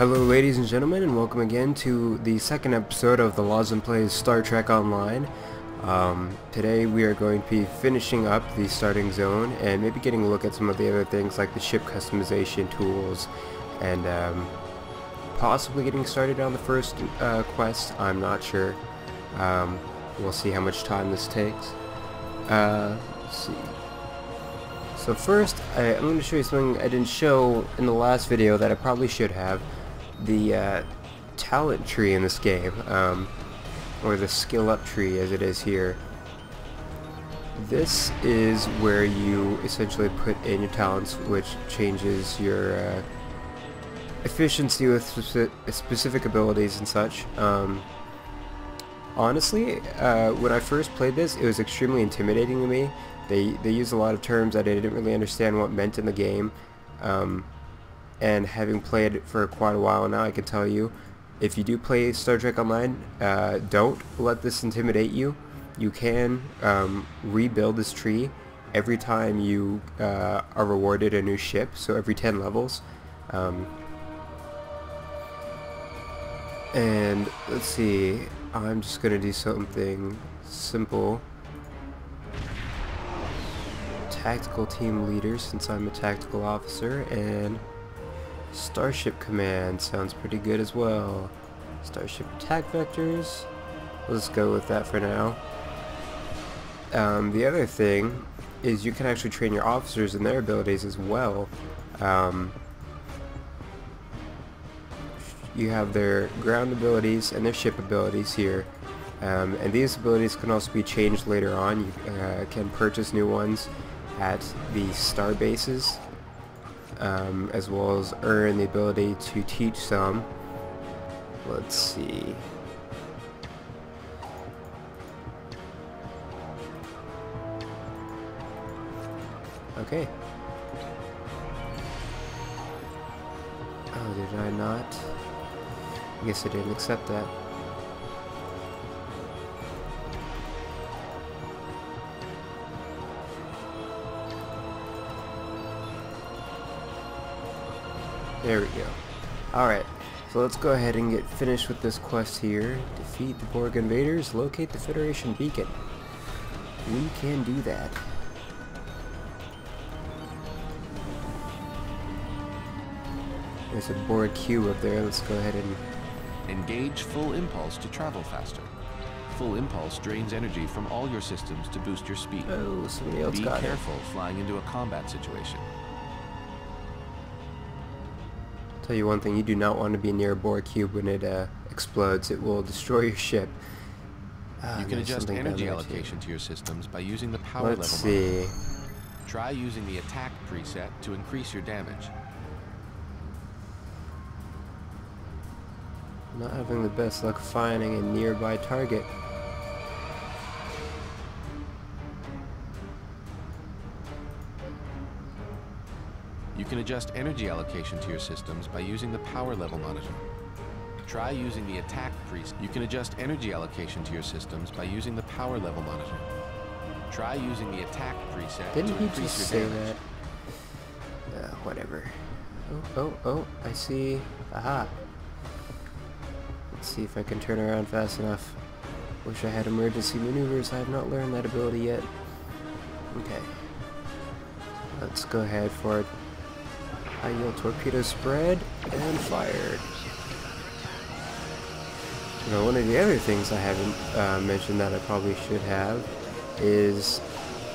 Hello ladies and gentlemen, and welcome again to the second episode of the Lazen Plays Star Trek Online. Today we are going to be finishing up the starting zone and maybe getting a look at some of the other things like the ship customization tools and possibly getting started on the first quest. I'm not sure. We'll see how much time this takes. Let's see. So first, I'm going to show you something I didn't show in the last video that I probably should have. The talent tree in this game, or the skill up tree as it is here. This is where you essentially put in your talents, which changes your efficiency with specific abilities and such. Honestly, when I first played this, it was extremely intimidating to me. They use a lot of terms that I didn't really understand what meant in the game. And having played it for quite a while now, I can tell you, if you do play Star Trek Online, don't let this intimidate you. You can rebuild this tree every time you are rewarded a new ship, so every 10 levels. And let's see, I'm just going to do something simple. Tactical team leader, since I'm a tactical officer, and Starship Command sounds pretty good as well. Starship Attack Vectors, let's go with that for now. The other thing is you can actually train your officers in their abilities as well. You have their ground abilities and their ship abilities here. And these abilities can also be changed later on. You can purchase new ones at the star bases. As well as earn the ability to teach some. Let's see. Okay. Oh, did I not? I guess I didn't accept that. There we go. Alright, so let's go ahead and get finished with this quest here. Defeat the Borg invaders, locate the Federation beacon. We can do that. There's a Borg cube up there. Let's go ahead and engage full impulse to travel faster. Full impulse drains energy from all your systems to boost your speed. oh, somebody else got it. Be careful flying into a combat situation. Tell you one thing, you do not want to be near a Borg cube when it explodes. It will destroy your ship. You can adjust energy allocation to your systems by using the power level. Let's see. Try using the attack preset to increase your damage. Not having the best luck finding a nearby target. You can adjust energy allocation to your systems by using the power level monitor. Try using the attack preset. You can adjust energy allocation to your systems by using the power level monitor. Try using the attack preset to increase your damage. That? Whatever. Oh, I see. Aha. Let's see if I can turn around fast enough. Wish I had emergency maneuvers. I have not learned that ability yet. Okay. Let's go ahead for it. High yield torpedo spread and fired. Now, one of the other things I haven't mentioned that I probably should have is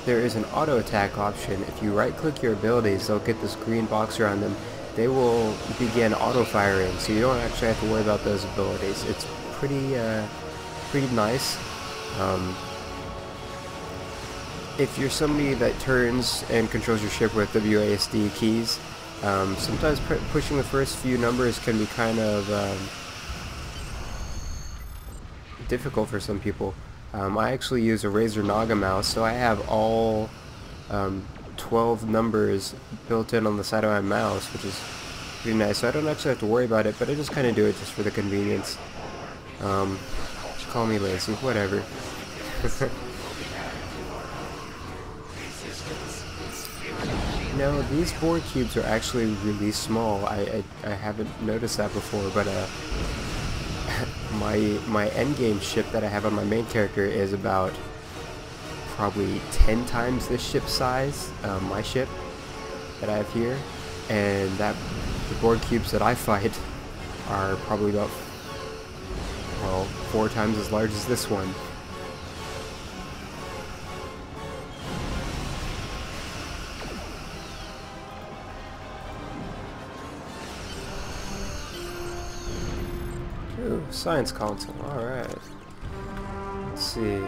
there is an auto attack option. If you right click your abilities, they'll get this green box around them. They will begin auto firing, so you don't actually have to worry about those abilities. It's pretty nice. If you're somebody that turns and controls your ship with WASD keys, sometimes pushing the first few numbers can be kind of difficult for some people. I actually use a Razer Naga mouse, so I have all 12 numbers built in on the side of my mouse, which is pretty nice. So I don't actually have to worry about it, but I just kind of do it just for the convenience. Call me lazy, whatever. know, these board cubes are actually really small. I haven't noticed that before, but my endgame ship that I have on my main character is about probably 10 times this ship's size, my ship that I have here, and that the board cubes that I fight are probably about, well, 4 times as large as this one. Ooh, science console, alright. Let's see.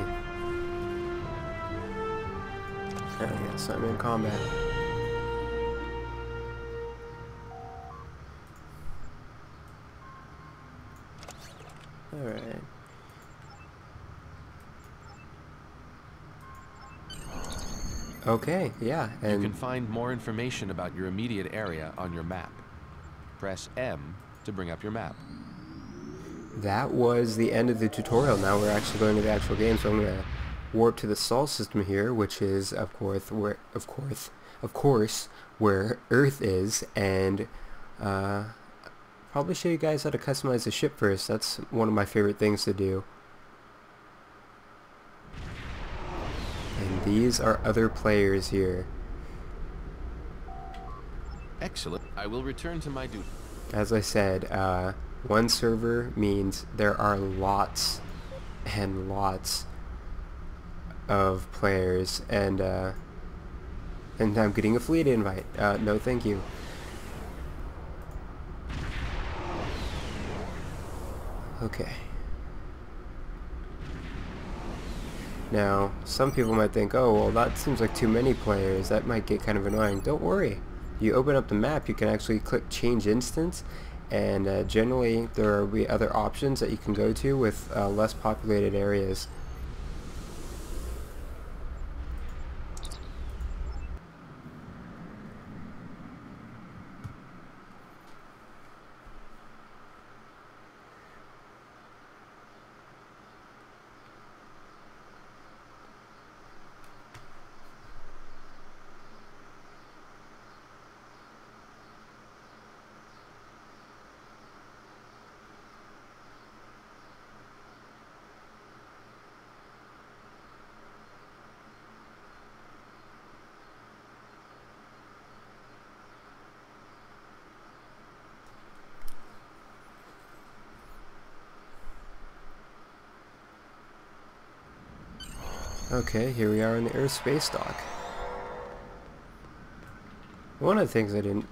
Oh yes, I'm in combat. Alright. Okay, yeah, and You can find more information about your immediate area on your map. Press M to bring up your map. that was the end of the tutorial. Now we're actually going to the actual game, so I'm going to warp to the Sol system here, which is of course where Earth is, and probably show you guys how to customize the ship first. That's one of my favorite things to do. And these are other players here. Excellent. I will return to my duty. As I said, one server means there are lots and lots of players, and I'm getting a fleet invite. No thank you. Okay. Now, some people might think, oh, well, that seems like too many players. That might get kind of annoying. Don't worry. You open up the map, you can actually click Change Instance, and generally there will be other options that you can go to with less populated areas. Okay, here we are in the Earth space dock. One of the things I didn't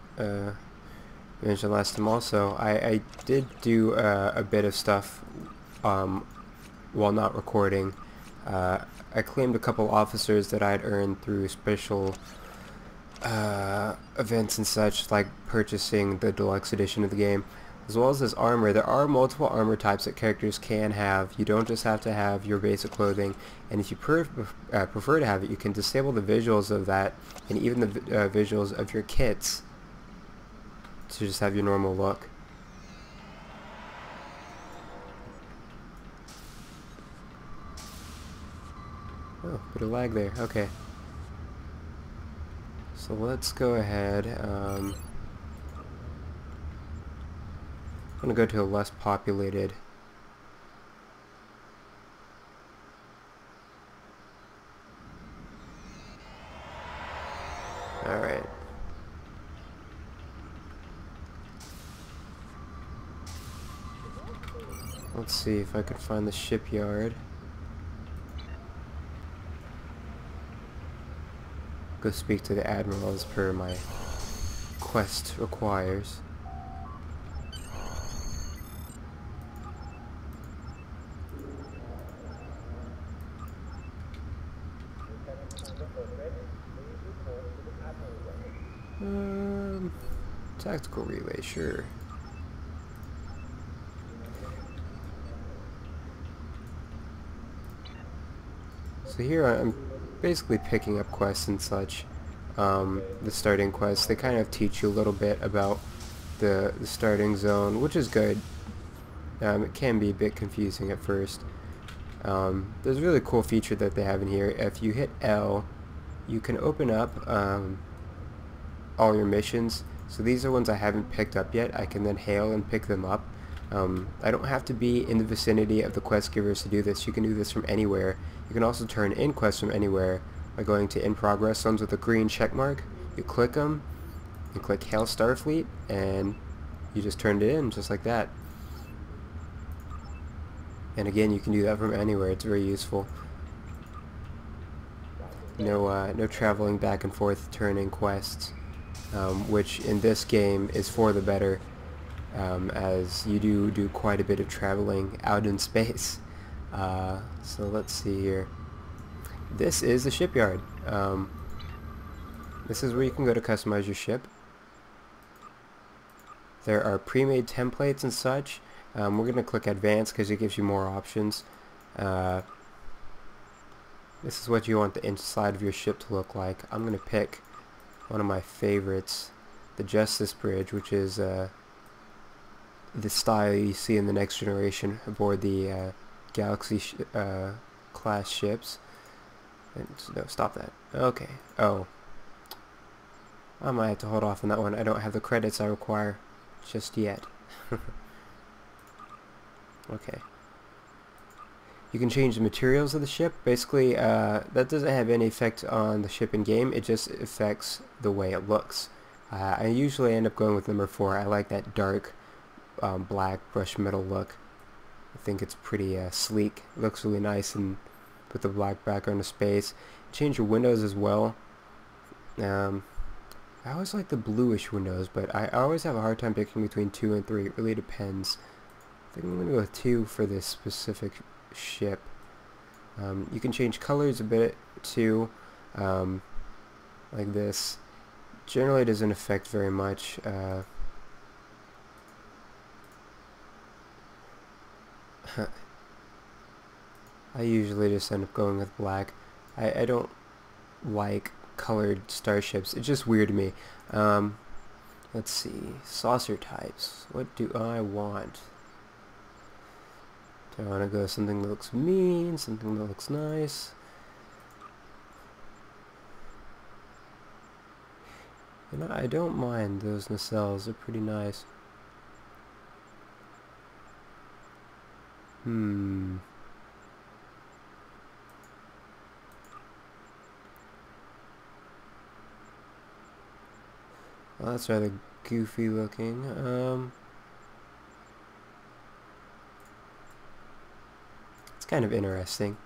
mention last time also, I did do a bit of stuff while not recording. I claimed a couple officers that I had earned through special events and such, like purchasing the deluxe edition of the game. As well as this armor, there are multiple armor types that characters can have. You don't just have to have your basic clothing, and if you prefer to have it, you can disable the visuals of that, and even the visuals of your kits, to just have your normal look. Oh, bit of lag there, okay. So let's go ahead, I'm going to go to a less populated. Alright. Let's see if I could find the shipyard. Go speak to the Admiral as per my quest requires. Tactical relay, sure. So here I'm basically picking up quests and such. The starting quests, they kind of teach you a little bit about the starting zone, which is good. It can be a bit confusing at first. There's a really cool feature that they have in here. If you hit L, you can open up all your missions. So these are ones I haven't picked up yet. I can then hail and pick them up. I don't have to be in the vicinity of the quest givers to do this. You can do this from anywhere. You can also turn in quests from anywhere by going to in progress, ones with a green check mark. You click them, you click Hail Starfleet, and you just turned it in just like that. And again, you can do that from anywhere. It's very useful. No traveling back and forth, turning quests, which in this game is for the better. As you do quite a bit of traveling out in space. So let's see here. This is the shipyard. This is where you can go to customize your ship. There are pre-made templates and such. We're going to click advanced because it gives you more options. This is what you want the inside of your ship to look like. I'm going to pick one of my favorites, the Justice Bridge, which is the style you see in the Next Generation aboard the Galaxy class ships. And no, stop that. Okay. Oh, I might have to hold off on that one. I don't have the credits I require just yet. Okay. You can change the materials of the ship. Basically, that doesn't have any effect on the ship in game. It just affects the way it looks. I usually end up going with number 4. I like that dark black brushed metal look. I think it's pretty sleek. It looks really nice and with the black background of space. Change your windows as well. I always like the bluish windows, but I always have a hard time picking between 2 and 3. It really depends. I think I'm going to go with 2 for this specific ship. You can change colors a bit too, like this. Generally doesn't affect very much. I usually just end up going with black. I don't like colored starships. It's just weird to me. Let's see. Saucer types. What do I want? Do I want to go something that looks mean? Something that looks nice? You know, I don't mind those nacelles. They're pretty nice. Well, that's rather goofy looking. It's kind of interesting.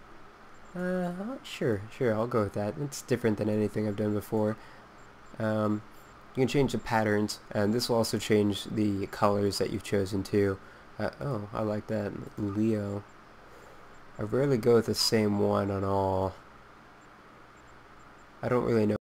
Sure, I'll go with that. It's different than anything I've done before. You can change the patterns, and this will also change the colors that you've chosen too. Oh, I like that. Leo. I rarely go with the same one on all. I don't really know